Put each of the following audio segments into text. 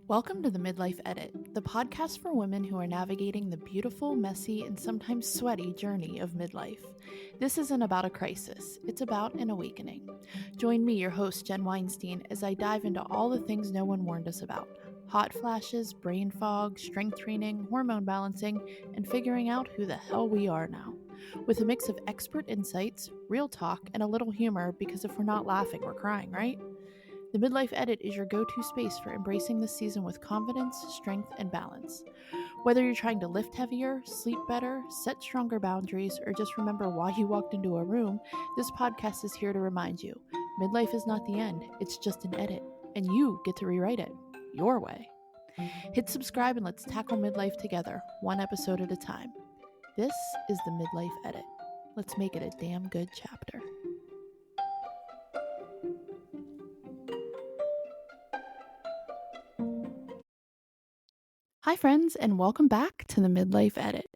Welcome to the Midlife Edit, the podcast for women who are navigating the beautiful, messy, and sometimes sweaty journey of midlife. This isn't about a crisis, it's about an awakening. Join me, your host, Jen Weinstein, as I dive into all the things no one warned us about: hot flashes, brain fog, strength training, hormone balancing, and figuring out who the hell we are now. With a mix of expert insights, real talk, and a little humor, because if we're not laughing, we're crying, right? The Midlife Edit is your go to space for embracing this season with confidence, strength, and balance. Whether you're trying to lift heavier, sleep better, set stronger boundaries, or just remember why you walked into a room, this podcast is here to remind you midlife is not the end, it's just an edit, and you get to rewrite it your way. Hit subscribe and let's tackle midlife together, one episode at a time. This is the Midlife Edit. Let's make it a damn good chapter. Hi, friends, and welcome back to the Midlife Edit.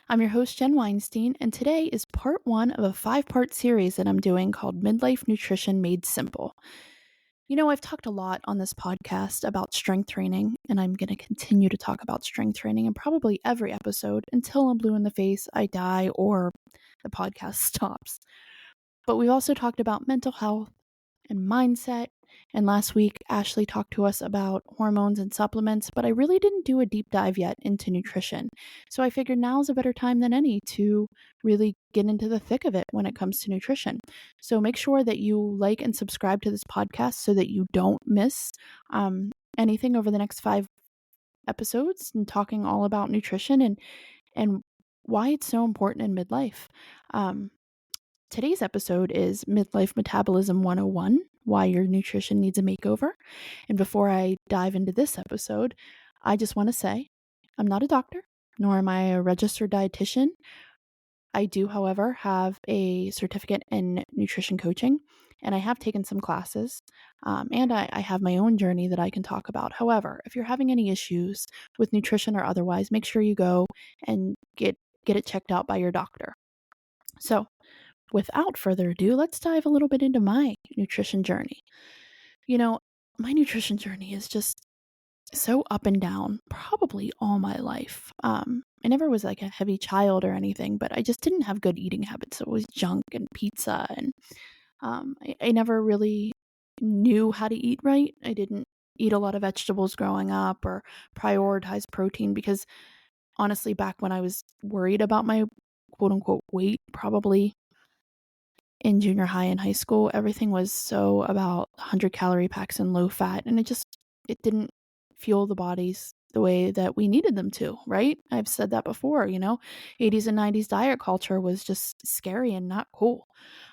I'm your host, Jen Weinstein, and today is part one of a 5-part series that I'm doing called Midlife Nutrition Made Simple. You know, I've talked a lot on this podcast about strength training, and I'm going to continue to talk about strength training in probably every episode until I'm blue in the face, I die, or the podcast stops. But we've also talked about mental health and mindset. And last week, Ashley talked to us about hormones and supplements, but I really didn't do a deep dive yet into nutrition. So I figured now's a better time than any to really get into the thick of it when it comes to nutrition. So make sure that you like and subscribe to this podcast so that you don't miss anything over the next 5 episodes and talking all about nutrition and why it's so important in midlife. Today's episode is Midlife Metabolism 101, why your nutrition needs a makeover. And before I dive into this episode, I just want to say I'm not a doctor, nor am I a registered dietitian. I do, however, have a certificate in nutrition coaching, and I have taken some classes, and I have my own journey that I can talk about. However, if you're having any issues with nutrition or otherwise, make sure you go and get it checked out by your doctor. So, without further ado, let's dive a little bit into my nutrition journey. You know, my nutrition journey is just so up and down, probably all my life. I never was like a heavy child or anything, but I just didn't have good eating habits. It was junk and pizza, and I never really knew how to eat right. I didn't eat a lot of vegetables growing up or prioritize protein because honestly, back when I was worried about my quote unquote weight, probably in junior high and high school, everything was so about 100-calorie packs and low fat, and it didn't fuel the bodies the way that we needed them to, right? I've said that before, 80s and 90s diet culture was just scary and not cool.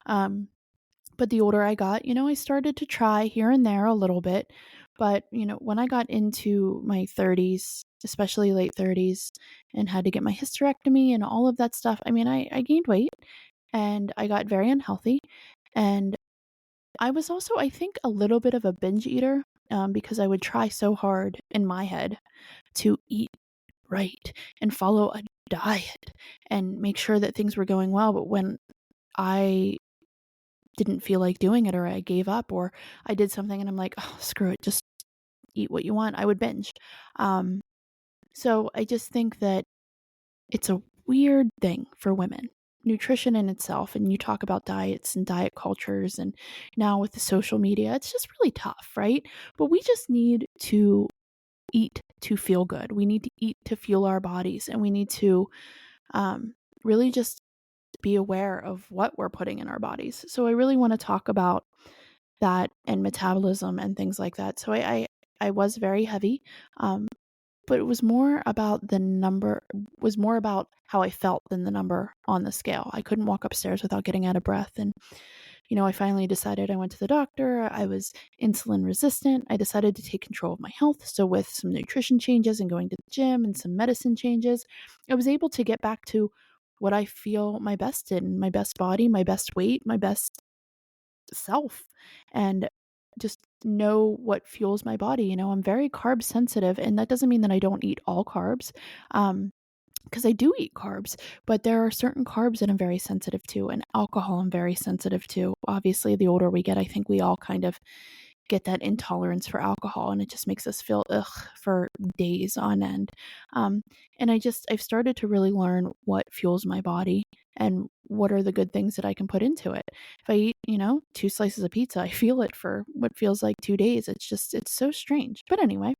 But the older I got, I started to try here and there a little bit, but, when I got into my 30s, especially late 30s, and had to get my hysterectomy and all of that stuff, I gained weight and I got very unhealthy. And I was also, I think, a little bit of a binge eater because I would try so hard in my head to eat right and follow a diet and make sure that things were going well. But when I didn't feel like doing it or I gave up or I did something and I'm like, oh, screw it, just eat what you want, I would binge. So I just think that it's a weird thing for women. Nutrition in itself, and you talk about diets and diet cultures, and now with the social media, it's just really tough, right? But we just need to eat to feel good. We need to eat to fuel our bodies, and we need to really just be aware of what we're putting in our bodies. So I really want to talk about that and metabolism and things like that. So I was very heavy. But it was more about how I felt than the number on the scale. I couldn't walk upstairs without getting out of breath. And, I finally decided I went to the doctor. I was insulin resistant. I decided to take control of my health. So with some nutrition changes and going to the gym and some medicine changes, I was able to get back to what I feel my best in, my best body, my best weight, my best self. And just know what fuels my body. I'm very carb sensitive, and that doesn't mean that I don't eat all carbs, because I do eat carbs, but there are certain carbs that I'm very sensitive to, and alcohol I'm very sensitive to. Obviously, the older we get, I think we all kind of get that intolerance for alcohol, and it just makes us feel ugh for days on end. Um, and I've started to really learn what fuels my body and what are the good things that I can put into it. If I eat, 2 slices of pizza, I feel it for what feels like 2 days. It's so strange. But anyway,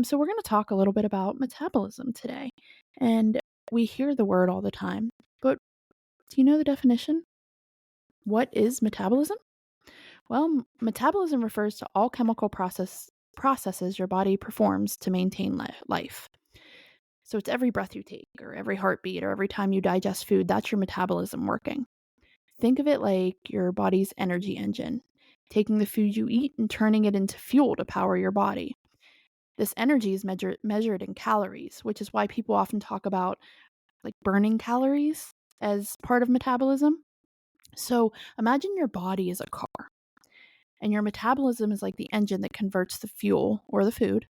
so we're going to talk a little bit about metabolism today. And we hear the word all the time, but do you know the definition? What is metabolism? Well, metabolism refers to all chemical processes your body performs to maintain life. So it's every breath you take, or every heartbeat, or every time you digest food, that's your metabolism working. Think of it like your body's energy engine, taking the food you eat and turning it into fuel to power your body. This energy is measured in calories, which is why people often talk about like burning calories as part of metabolism. So imagine your body is a car, and your metabolism is like the engine that converts the fuel or the food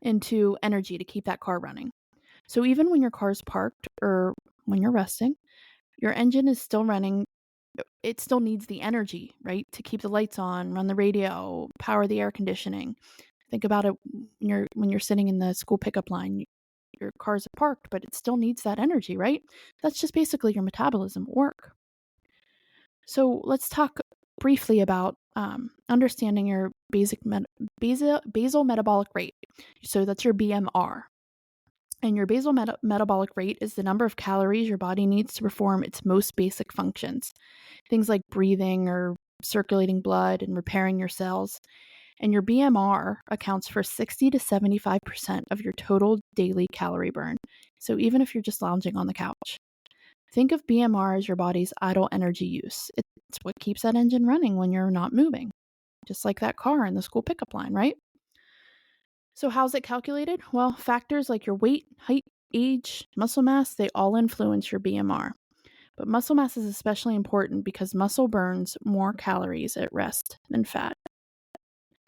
into energy to keep that car running. So even when your car's parked or when you're resting, your engine is still running. It still needs the energy, right? To keep the lights on, run the radio, power the air conditioning. Think about it when you're sitting in the school pickup line. Your car's parked, but it still needs that energy, right? That's just basically your metabolism work. So let's talk briefly about understanding your basal metabolic rate. So that's your BMR. And your basal metabolic rate is the number of calories your body needs to perform its most basic functions. Things like breathing or circulating blood and repairing your cells. And your BMR accounts for 60 to 75% of your total daily calorie burn. So even if you're just lounging on the couch, think of BMR as your body's idle energy use. It's what keeps that engine running when you're not moving, just like that car in the school pickup line, right? So how's it calculated? Well, factors like your weight, height, age, muscle mass, they all influence your BMR. But muscle mass is especially important because muscle burns more calories at rest than fat.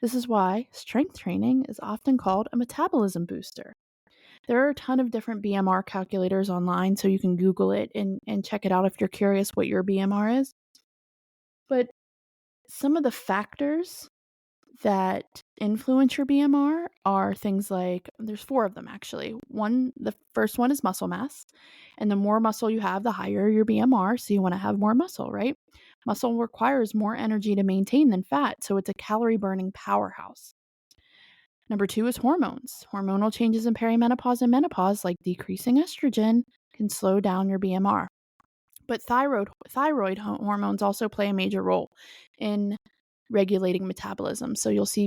This is why strength training is often called a metabolism booster. There are a ton of different BMR calculators online, so you can Google it and check it out if you're curious what your BMR is. But some of the factors that influence your BMR are things like, there's 4 of them actually. The first one is muscle mass. And the more muscle you have, the higher your BMR. So you want to have more muscle, right? Muscle requires more energy to maintain than fat. So it's a calorie burning powerhouse. Number 2 is hormones. Hormonal changes in perimenopause and menopause, like decreasing estrogen, can slow down your BMR. But thyroid hormones also play a major role in regulating metabolism. So you'll see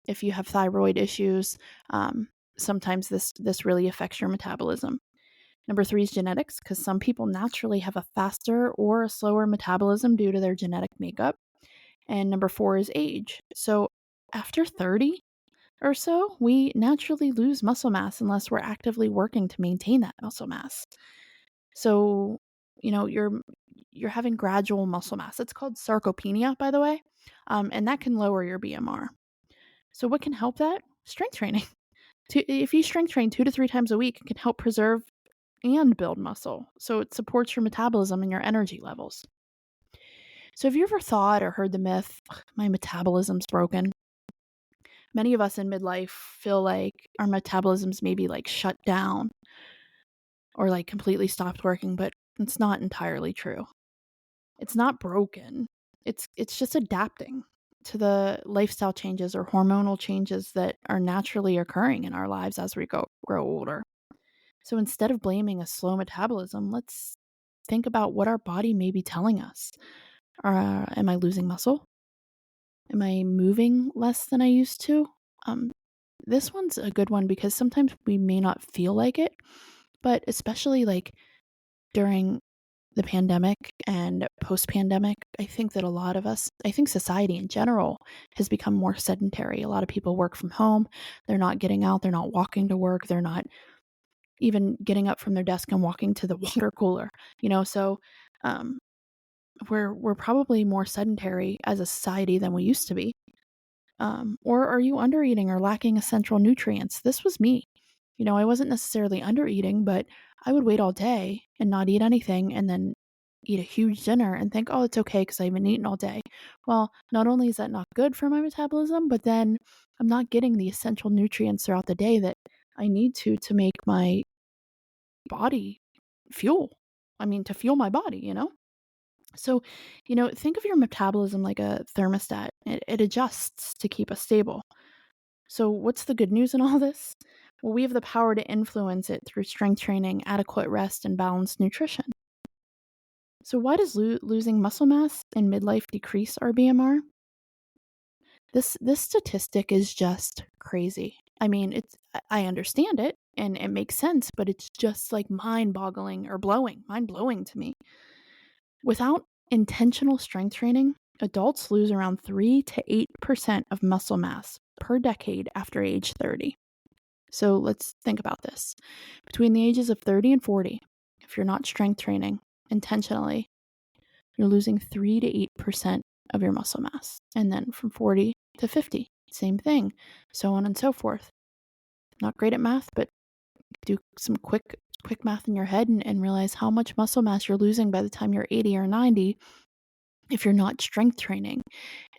if you have thyroid issues, sometimes this really affects your metabolism. Number 3 is genetics, because some people naturally have a faster or a slower metabolism due to their genetic makeup. And number 4 is age. So after 30 or so, we naturally lose muscle mass unless we're actively working to maintain that muscle mass. So, you're having gradual muscle mass. It's called sarcopenia, by the way, and that can lower your BMR. So what can help that? Strength training. If you strength train 2 to 3 times a week, it can help preserve and build muscle. So it supports your metabolism and your energy levels. So have you ever thought or heard the myth, my metabolism's broken? Many of us in midlife feel like our metabolisms maybe like shut down or like completely stopped working, but it's not entirely true. It's not broken. It's just adapting to the lifestyle changes or hormonal changes that are naturally occurring in our lives as we grow older. So instead of blaming a slow metabolism, let's think about what our body may be telling us. Am I losing muscle? Am I moving less than I used to? This one's a good one because sometimes we may not feel like it, but especially like during the pandemic and post-pandemic, I think that I think society in general has become more sedentary. A lot of people work from home. They're not getting out. They're not walking to work. They're not even getting up from their desk and walking to the water cooler. So we're probably more sedentary as a society than we used to be. Or are you undereating or lacking essential nutrients? This was me. I wasn't necessarily undereating, but I would wait all day and not eat anything and then eat a huge dinner and think, oh, it's okay because I haven't eaten all day. Well, not only is that not good for my metabolism, but then I'm not getting the essential nutrients throughout the day that I need to make my body fuel. I mean, to fuel my body. So, think of your metabolism like a thermostat. It adjusts to keep us stable. So, what's the good news in all this? Well, we have the power to influence it through strength training, adequate rest, and balanced nutrition. So, why does losing muscle mass in midlife decrease our BMR? This statistic is just crazy. I mean, I understand it and it makes sense, but it's just like mind blowing to me. Without intentional strength training, adults lose around 3 to 8% of muscle mass per decade after age 30. So let's think about this. Between the ages of 30 and 40, if you're not strength training intentionally, you're losing 3 to 8% of your muscle mass. And then from 40 to 50, same thing, so on and so forth. Not great at math, but do some quick math in your head and realize how much muscle mass you're losing by the time you're 80 or 90 if you're not strength training.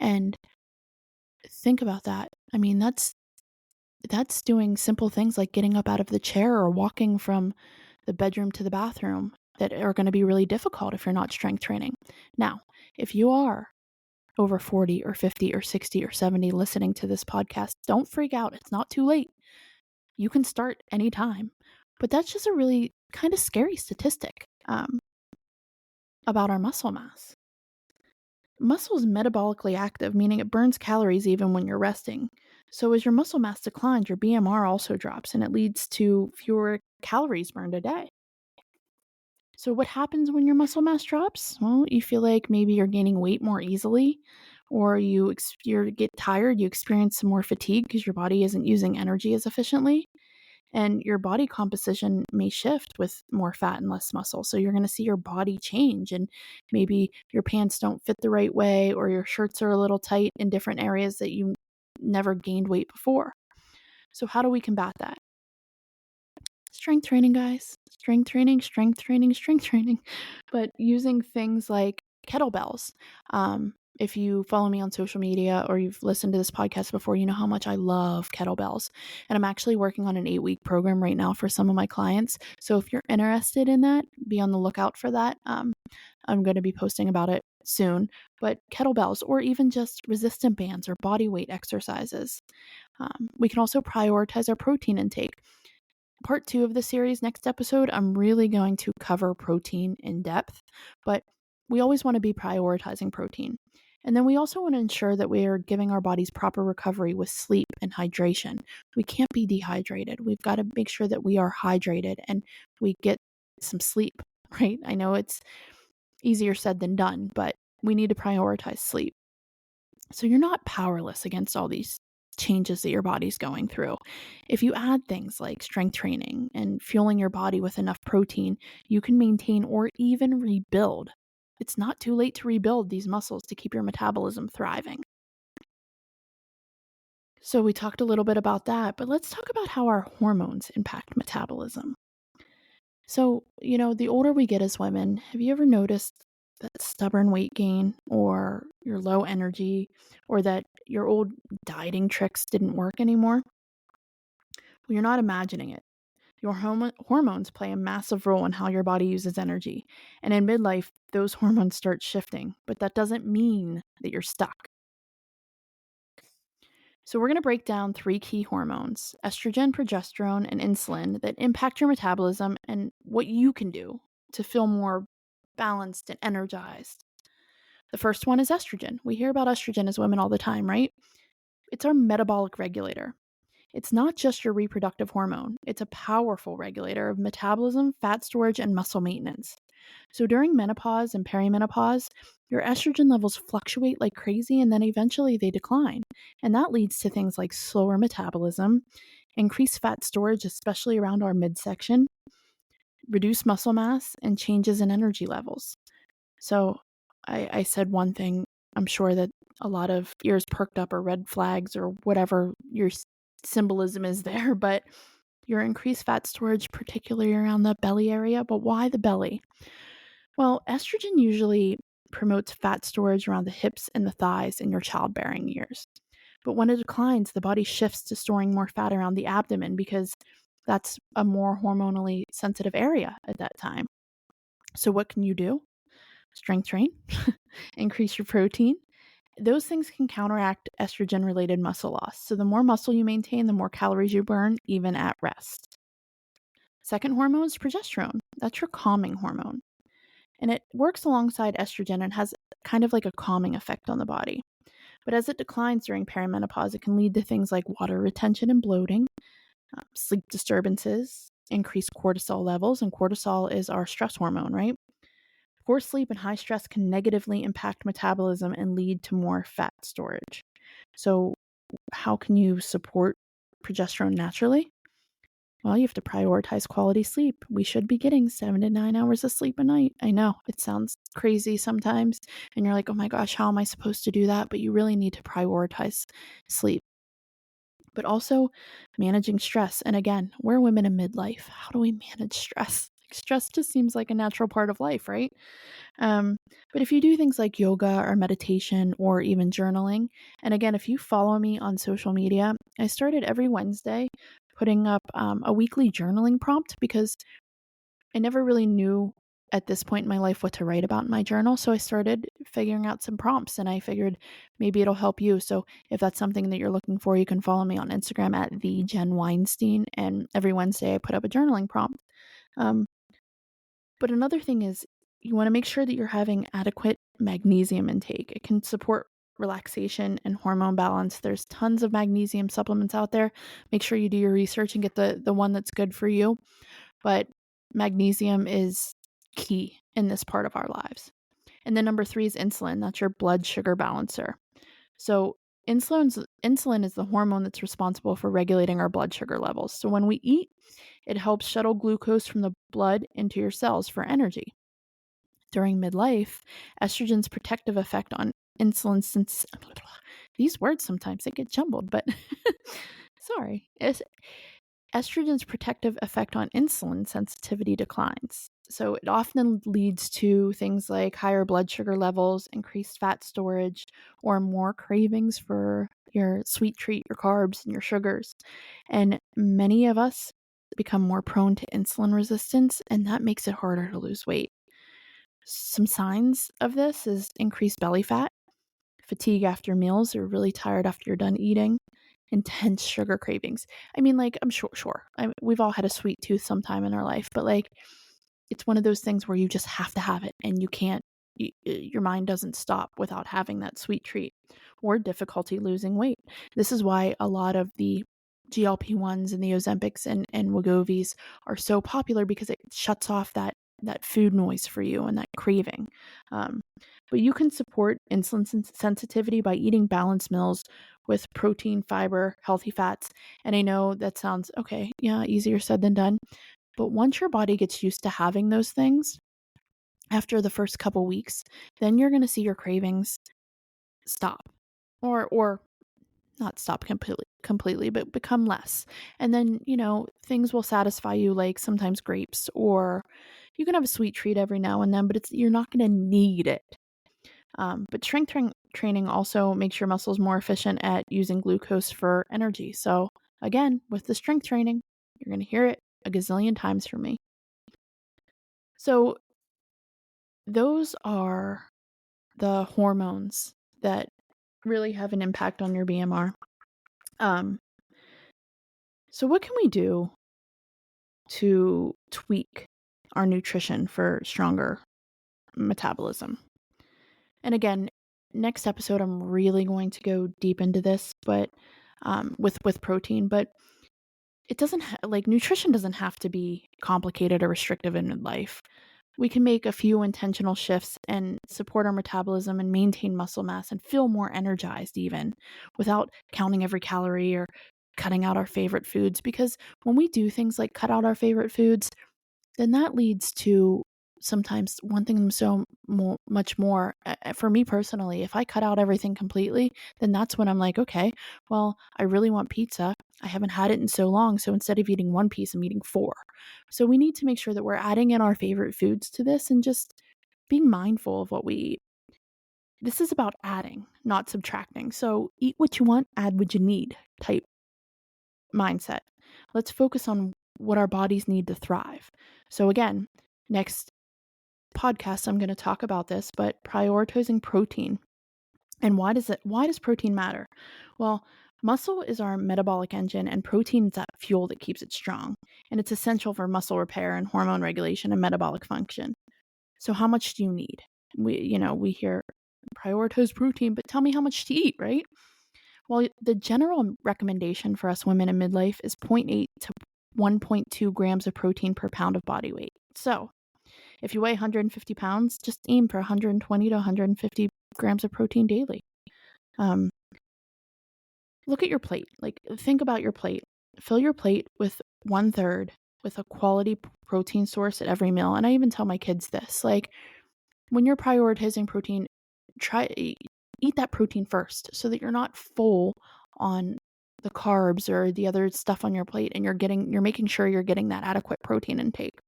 And think about that. I mean, that's doing simple things like getting up out of the chair or walking from the bedroom to the bathroom that are going to be really difficult if you're not strength training. Now, if you are over 40 or 50 or 60 or 70 listening to this podcast, don't freak out. It's not too late. You can start anytime. But that's just a really kind of scary statistic about our muscle mass. Muscle is metabolically active, meaning it burns calories even when you're resting. So as your muscle mass declines, your BMR also drops, and it leads to fewer calories burned a day. So what happens when your muscle mass drops? Well, you feel like maybe you're gaining weight more easily, or you get tired, you experience some more fatigue because your body isn't using energy as efficiently. And your body composition may shift with more fat and less muscle. So you're going to see your body change, and maybe your pants don't fit the right way, or your shirts are a little tight in different areas that you never gained weight before. So how do we combat that? Strength training, guys. Strength training, strength training, strength training. But using things like kettlebells. If you follow me on social media or you've listened to this podcast before, you know how much I love kettlebells. And I'm actually working on an 8-week program right now for some of my clients. So if you're interested in that, be on the lookout for that. I'm going to be posting about it soon. But kettlebells, or even just resistant bands or body weight exercises. We can also prioritize our protein intake. Part 2 of the series, next episode, I'm really going to cover protein in depth, but we always want to be prioritizing protein. And then we also want to ensure that we are giving our bodies proper recovery with sleep and hydration. We can't be dehydrated. We've got to make sure that we are hydrated and we get some sleep, right? I know it's easier said than done, but we need to prioritize sleep. So you're not powerless against all these changes that your body's going through. If you add things like strength training and fueling your body with enough protein, you can maintain or even rebuild. It's not too late to rebuild these muscles to keep your metabolism thriving. So we talked a little bit about that, but let's talk about how our hormones impact metabolism. So, the older we get as women, have you ever noticed that stubborn weight gain, or your low energy, or that your old dieting tricks didn't work anymore? Well, you're not imagining it. Your hormones play a massive role in how your body uses energy. And in midlife, those hormones start shifting, but that doesn't mean that you're stuck. So, we're going to break down 3 key hormones: estrogen, progesterone, and insulin, that impact your metabolism and what you can do to feel more balanced and energized. The first one is estrogen. We hear about estrogen as women all the time, right? It's our metabolic regulator. It's not just your reproductive hormone, it's a powerful regulator of metabolism, fat storage, and muscle maintenance. So during menopause and perimenopause, your estrogen levels fluctuate like crazy, and then eventually they decline. And that leads to things like slower metabolism, increased fat storage, especially around our midsection, reduced muscle mass, and changes in energy levels. So I said one thing, I'm sure that a lot of ears perked up, or red flags, or whatever your symbolism is there, but your increased fat storage, particularly around the belly area. But why the belly? Well, estrogen usually promotes fat storage around the hips and the thighs in your childbearing years. But when it declines, the body shifts to storing more fat around the abdomen because that's a more hormonally sensitive area at that time. So, what can you do? Strength train, increase your protein. Those things can counteract estrogen related muscle loss. So, the more muscle you maintain, the more calories you burn, even at rest. Second hormone is progesterone. That's your calming hormone. And it works alongside estrogen and has kind of like a calming effect on the body. But as it declines during perimenopause, it can lead to things like water retention and bloating, sleep disturbances, increased cortisol levels, and cortisol is our stress hormone, right? Poor sleep and high stress can negatively impact metabolism and lead to more fat storage. So, how can you support progesterone naturally? Well, you have to prioritize quality sleep. We should be getting 7 to 9 hours of sleep a night. I know it sounds crazy sometimes, and you're like, oh my gosh, how am I supposed to do that? But you really need to prioritize sleep. But also managing stress. And again, we're women in midlife. How do we manage stress? Like, stress just seems like a natural part of life, right? Um, but if you do things like yoga or meditation or even journaling, and again, if you follow me on social media, I started every Wednesday putting up a weekly journaling prompt because I never really knew at this point in my life what to write about in my journal. So I started figuring out some prompts and I figured maybe it'll help you. So if that's something that you're looking for, you can follow me on Instagram at the Jen Weinstein. And every Wednesday I put up a journaling prompt. Um, but another thing is you want to make sure that you're having adequate magnesium intake. It can support relaxation and hormone balance. There's tons of magnesium supplements out there. Make sure you do your research and get the one that's good for you. But magnesium is key in this part of our lives. And then number 3 is insulin. That's your blood sugar balancer. So insulin is the hormone that's responsible for regulating our blood sugar levels. So when we eat, it helps shuttle glucose from the blood into your cells for energy. During midlife, estrogen's protective effect on insulin since these words sometimes they get jumbled, but sorry. Estrogen's protective effect on insulin sensitivity declines. So it often leads to things like higher blood sugar levels, increased fat storage, or more cravings for your sweet treat, your carbs, and your sugars. And many of us become more prone to insulin resistance, and that makes it harder to lose weight. Some signs of this is increased belly fat, fatigue after meals, or really tired after you're done eating, intense sugar cravings. I mean, like, I'm sure. We've all had a sweet tooth sometime in our life, but like, it's one of those things where you just have to have it and you can't, your mind doesn't stop without having that sweet treat, or difficulty losing weight. This is why a lot of the GLP-1s and the Ozempics and Wegovy's are so popular because it shuts off that food noise for you and that craving. Um, but you can support insulin sensitivity by eating balanced meals with protein, fiber, healthy fats. And I know that sounds okay, yeah, easier said than done. But once your body gets used to having those things, after the first couple weeks, then you're going to see your cravings stop, or not stop completely, but become less. And then, things will satisfy you, like sometimes grapes, or you can have a sweet treat every now and then, but you're not going to need it. But strength training also makes your muscles more efficient at using glucose for energy. So again, with the strength training, you're going to hear it a gazillion times from me. So those are the hormones that really have an impact on your BMR. So what can we do to tweak our nutrition for stronger metabolism? And again, next episode, I'm really going to go deep into this, but with protein. But it doesn't like nutrition doesn't have to be complicated or restrictive in midlife. We can make a few intentional shifts and support our metabolism and maintain muscle mass and feel more energized even without counting every calorie or cutting out our favorite foods. Because when we do things like cut out our favorite foods, then that leads to sometimes wanting them much more. For me personally, if I cut out everything completely, then that's when I'm like, okay, well, I really want pizza. I haven't had it in so long. So instead of eating one piece, I'm eating four. So we need to make sure that we're adding in our favorite foods to this and just being mindful of what we eat. This is about adding, not subtracting. So eat what you want, add what you need type mindset. Let's focus on what our bodies need to thrive. So again, next podcast I'm going to talk about this, but prioritizing protein. And why does protein matter? Well, muscle is our metabolic engine, and protein is that fuel that keeps it strong. And it's essential for muscle repair and hormone regulation and metabolic function. So how much do you need? We hear prioritize protein, but tell me how much to eat, right? Well, the general recommendation for us women in midlife is zero point 0.8 to 1.2 grams of protein per pound of body weight. So if you weigh 150 pounds, just aim for 120 to 150 grams of protein daily. Look at your plate. Like, think about your plate. Fill your plate with 1/3 with a quality protein source at every meal. And I even tell my kids this, like, when you're prioritizing protein, eat that protein first so that you're not full on the carbs or the other stuff on your plate, and you're making sure you're getting that adequate protein intake.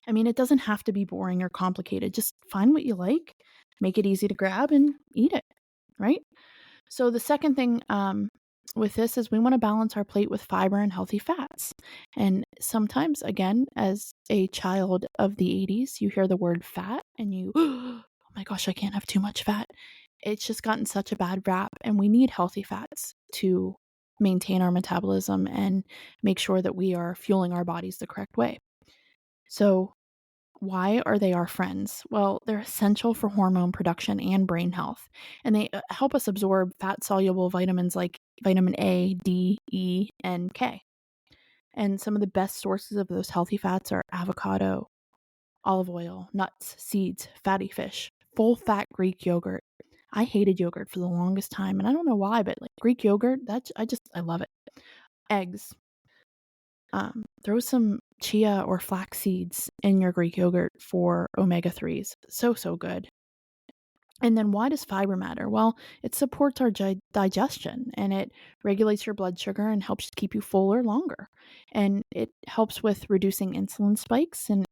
I mean, it doesn't have to be boring or complicated. Just find what you like, make it easy to grab, and eat it, right? So the second thing with this is we want to balance our plate with fiber and healthy fats. And sometimes, again, as a child of the 80s, you hear the word fat and you, oh my gosh, I can't have too much fat. It's just gotten such a bad rap, and we need healthy fats to maintain our metabolism and make sure that we are fueling our bodies the correct way. So why are they our friends? Well, they're essential for hormone production and brain health, and they help us absorb fat-soluble vitamins like vitamin A, D, E, and K. And some of the best sources of those healthy fats are avocado, olive oil, nuts, seeds, fatty fish, full-fat Greek yogurt. I hated yogurt for the longest time, and I don't know why, but like Greek yogurt, I love it. Eggs. Throw some chia or flax seeds in your Greek yogurt for omega-3s. So good. And then why does fiber matter? Well, it supports our digestion, and it regulates your blood sugar and helps keep you fuller longer. And it helps with reducing insulin spikes, and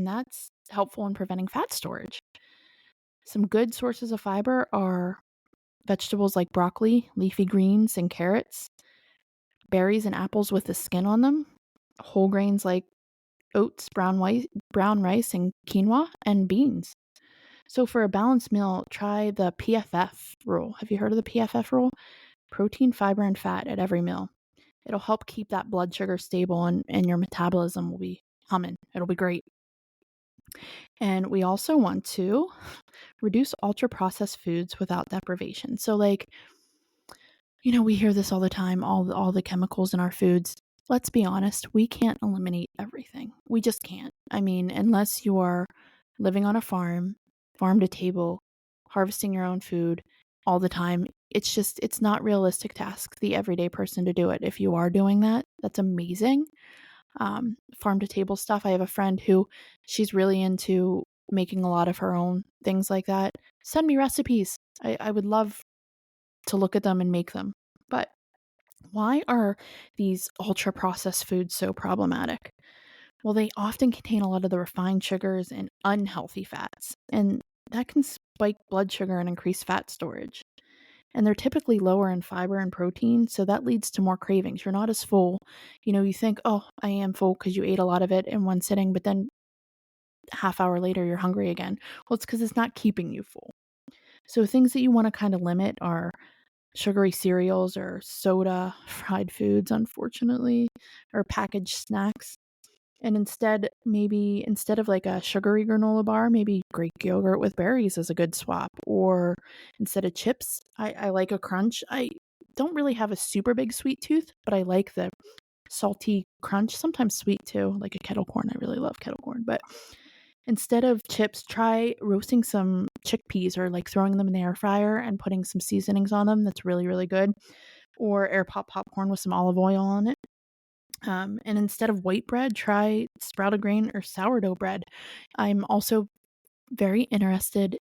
that's helpful in preventing fat storage. Some good sources of fiber are vegetables like broccoli, leafy greens, and carrots, berries and apples with the skin on them, whole grains like oats, brown rice, and quinoa, and beans. So for a balanced meal, try the PFF rule. Have you heard of the PFF rule? Protein, fiber, and fat at every meal. It'll help keep that blood sugar stable, and your metabolism will be humming. It'll be great. And we also want to reduce ultra-processed foods without deprivation. So like, we hear this all the time, all the chemicals in our foods. Let's be honest, we can't eliminate everything. We just can't. I mean, unless you are living on a farm to table, harvesting your own food all the time, it's not realistic to ask the everyday person to do it. If you are doing that, that's amazing. Farm to table stuff. I have a friend who she's really into making a lot of her own things like that. Send me recipes. I would love to look at them and make them. But why are these ultra processed foods so problematic? Well, they often contain a lot of the refined sugars and unhealthy fats, and that can spike blood sugar and increase fat storage. And they're typically lower in fiber and protein, so that leads to more cravings. You're not as full. You think, oh, I am full because you ate a lot of it in one sitting, but then half hour later you're hungry again. Well, it's because it's not keeping you full. So things that you want to kind of limit are sugary cereals or soda, fried foods, unfortunately, or packaged snacks. And instead of like a sugary granola bar, maybe Greek yogurt with berries is a good swap. Or instead of chips, I like a crunch. I don't really have a super big sweet tooth, but I like the salty crunch, sometimes sweet too, like a kettle corn. I really love kettle corn. But instead of chips, try roasting some chickpeas or like throwing them in the air fryer and putting some seasonings on them. That's really, really good. Or air pop popcorn with some olive oil on it. And instead of white bread, try sprouted grain or sourdough bread. I'm also very interested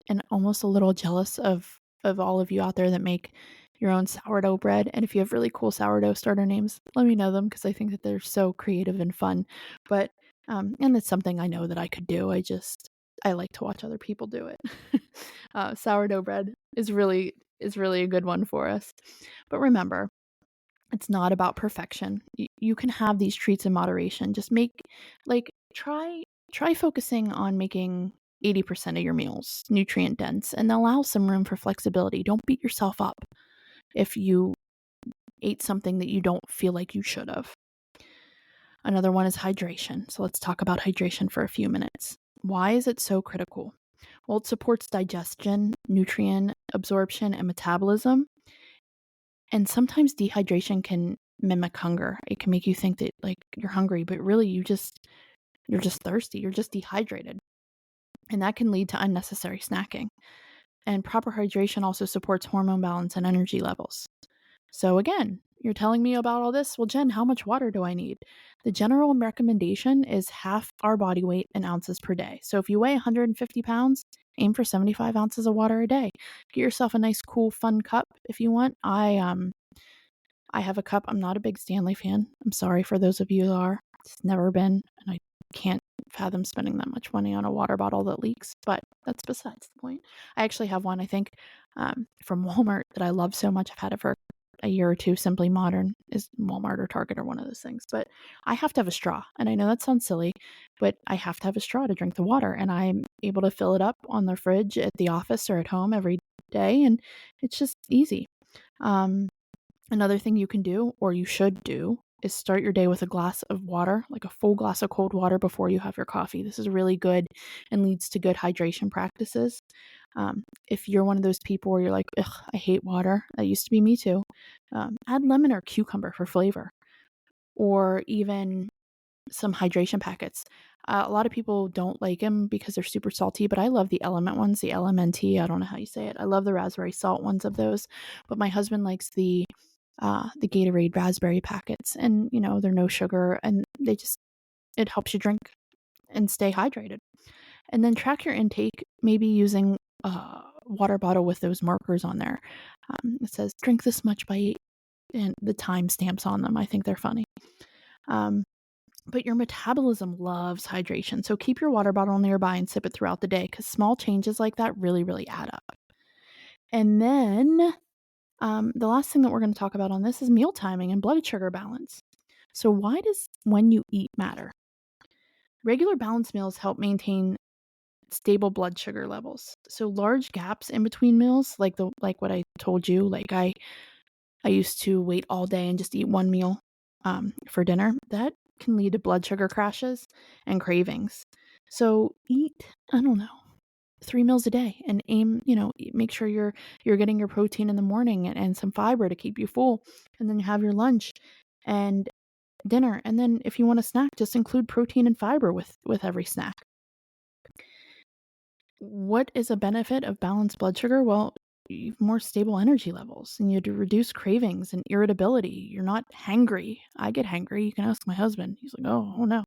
and almost a little jealous of all of you out there that make your own sourdough bread. And if you have really cool sourdough starter names, let me know them because I think that they're so creative and fun. But And it's something I know that I could do. I like to watch other people do it. Sourdough bread is really a good one for us. But remember, it's not about perfection. You can have these treats in moderation. Just try focusing on making 80% of your meals nutrient dense and allow some room for flexibility. Don't beat yourself up if you ate something that you don't feel like you should have. Another one is hydration. So let's talk about hydration for a few minutes. Why is it so critical? Well, it supports digestion, nutrient absorption, and metabolism. And sometimes dehydration can mimic hunger. It can make you think that like you're hungry, but really you're just thirsty. You're just dehydrated. And that can lead to unnecessary snacking. And proper hydration also supports hormone balance and energy levels. So again, you're telling me about all this? Well, Jen, how much water do I need? The general recommendation is half our body weight in ounces per day. So if you weigh 150 pounds, aim for 75 ounces of water a day. Get yourself a nice, cool, fun cup if you want. I have a cup. I'm not a big Stanley fan. I'm sorry for those of you that are. It's never been, and I can't fathom spending that much money on a water bottle that leaks, but that's besides the point. I actually have one, I think, from Walmart that I love so much. I've had it for a year or two. Simply Modern is Walmart or Target or one of those things. But I have to have a straw. And I know that sounds silly, but I have to have a straw to drink the water. And I'm able to fill it up on the fridge at the office or at home every day. And it's just easy. Another thing you can do, or you should do, is start your day with a glass of water, like a full glass of cold water before you have your coffee. This is really good and leads to good hydration practices. If you're one of those people where you're like, ugh, I hate water, that used to be me too, add lemon or cucumber for flavor, or even some hydration packets. A lot of people don't like them because they're super salty, but I love the Element ones, the LMNT. I don't know how you say it. I love the raspberry salt ones of those, but my husband likes the Gatorade raspberry packets, and they're no sugar, and it helps you drink and stay hydrated. And then track your intake, maybe using a water bottle with those markers on there. It says drink this much by 8, and the time stamps on them. I think they're funny. But your metabolism loves hydration, so keep your water bottle nearby and sip it throughout the day, because small changes like that really, really add up. And then the last thing that we're going to talk about on this is meal timing and blood sugar balance. So why does when you eat matter? Regular balanced meals help maintain stable blood sugar levels. So large gaps in between meals, like what I told you, like I used to wait all day and just eat one meal for dinner. That can lead to blood sugar crashes and cravings. So eat, I don't know, 3 meals a day and aim, make sure you're getting your protein in the morning and some fiber to keep you full. And then you have your lunch and dinner. And then if you want a snack, just include protein and fiber with every snack. What is a benefit of balanced blood sugar? Well, you have more stable energy levels and you reduce cravings and irritability. You're not hangry. I get hangry. You can ask my husband. He's like, oh no.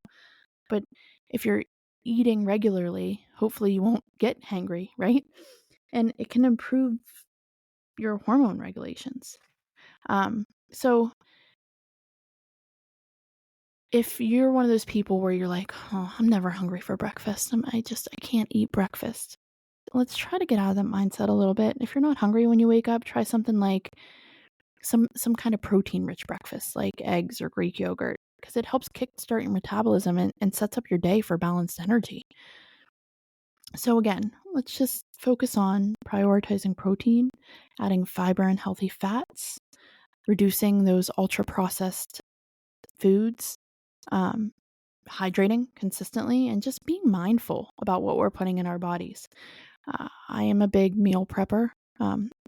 But if you're eating regularly, hopefully you won't get hangry, right? And it can improve your hormone regulations. So if you're one of those people where you're like, oh, I'm never hungry for breakfast, I can't eat breakfast. Let's try to get out of that mindset a little bit. If you're not hungry when you wake up, try something like some kind of protein-rich breakfast, like eggs or Greek yogurt, because it helps kickstart your metabolism and sets up your day for balanced energy. So again, let's just focus on prioritizing protein, adding fiber and healthy fats, reducing those ultra-processed foods, hydrating consistently, and just being mindful about what we're putting in our bodies. I am a big meal prepper.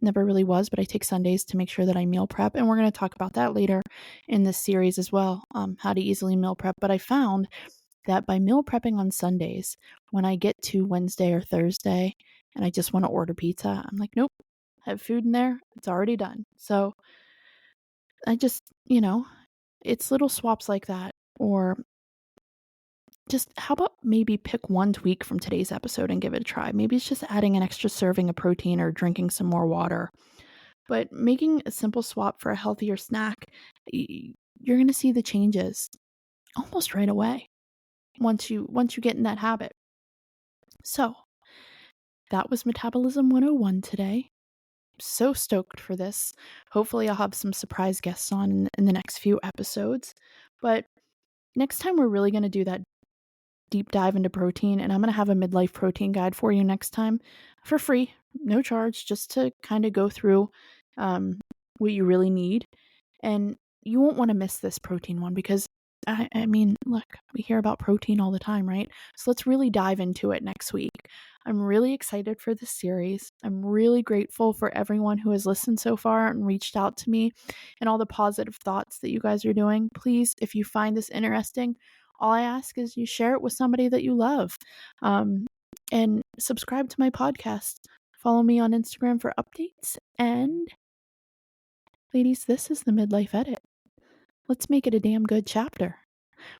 Never really was, but I take Sundays to make sure that I meal prep. And we're going to talk about that later in this series as well, how to easily meal prep. But I found that by meal prepping on Sundays, when I get to Wednesday or Thursday and I just want to order pizza, I'm like, nope, I have food in there. It's already done. So I just, it's little swaps like that. Or just how about maybe pick one tweak from today's episode and give it a try? Maybe it's just adding an extra serving of protein or drinking some more water. But making a simple swap for a healthier snack, you're going to see the changes almost right away. once you get in that habit. So, that was Metabolism 101 today. So stoked for this. Hopefully I'll have some surprise guests on in the next few episodes. But next time we're really going to do that deep dive into protein, and I'm going to have a midlife protein guide for you next time for free, no charge, just to kind of go through what you really need. And you won't want to miss this protein one because I mean, look, we hear about protein all the time, right? So let's really dive into it next week. I'm really excited for this series. I'm really grateful for everyone who has listened so far and reached out to me and all the positive thoughts that you guys are doing. Please, if you find this interesting, all I ask is you share it with somebody that you love. And subscribe to my podcast. Follow me on Instagram for updates. And ladies, this is the Midlife Edit. Let's make it a damn good chapter.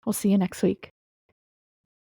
We'll see you next week.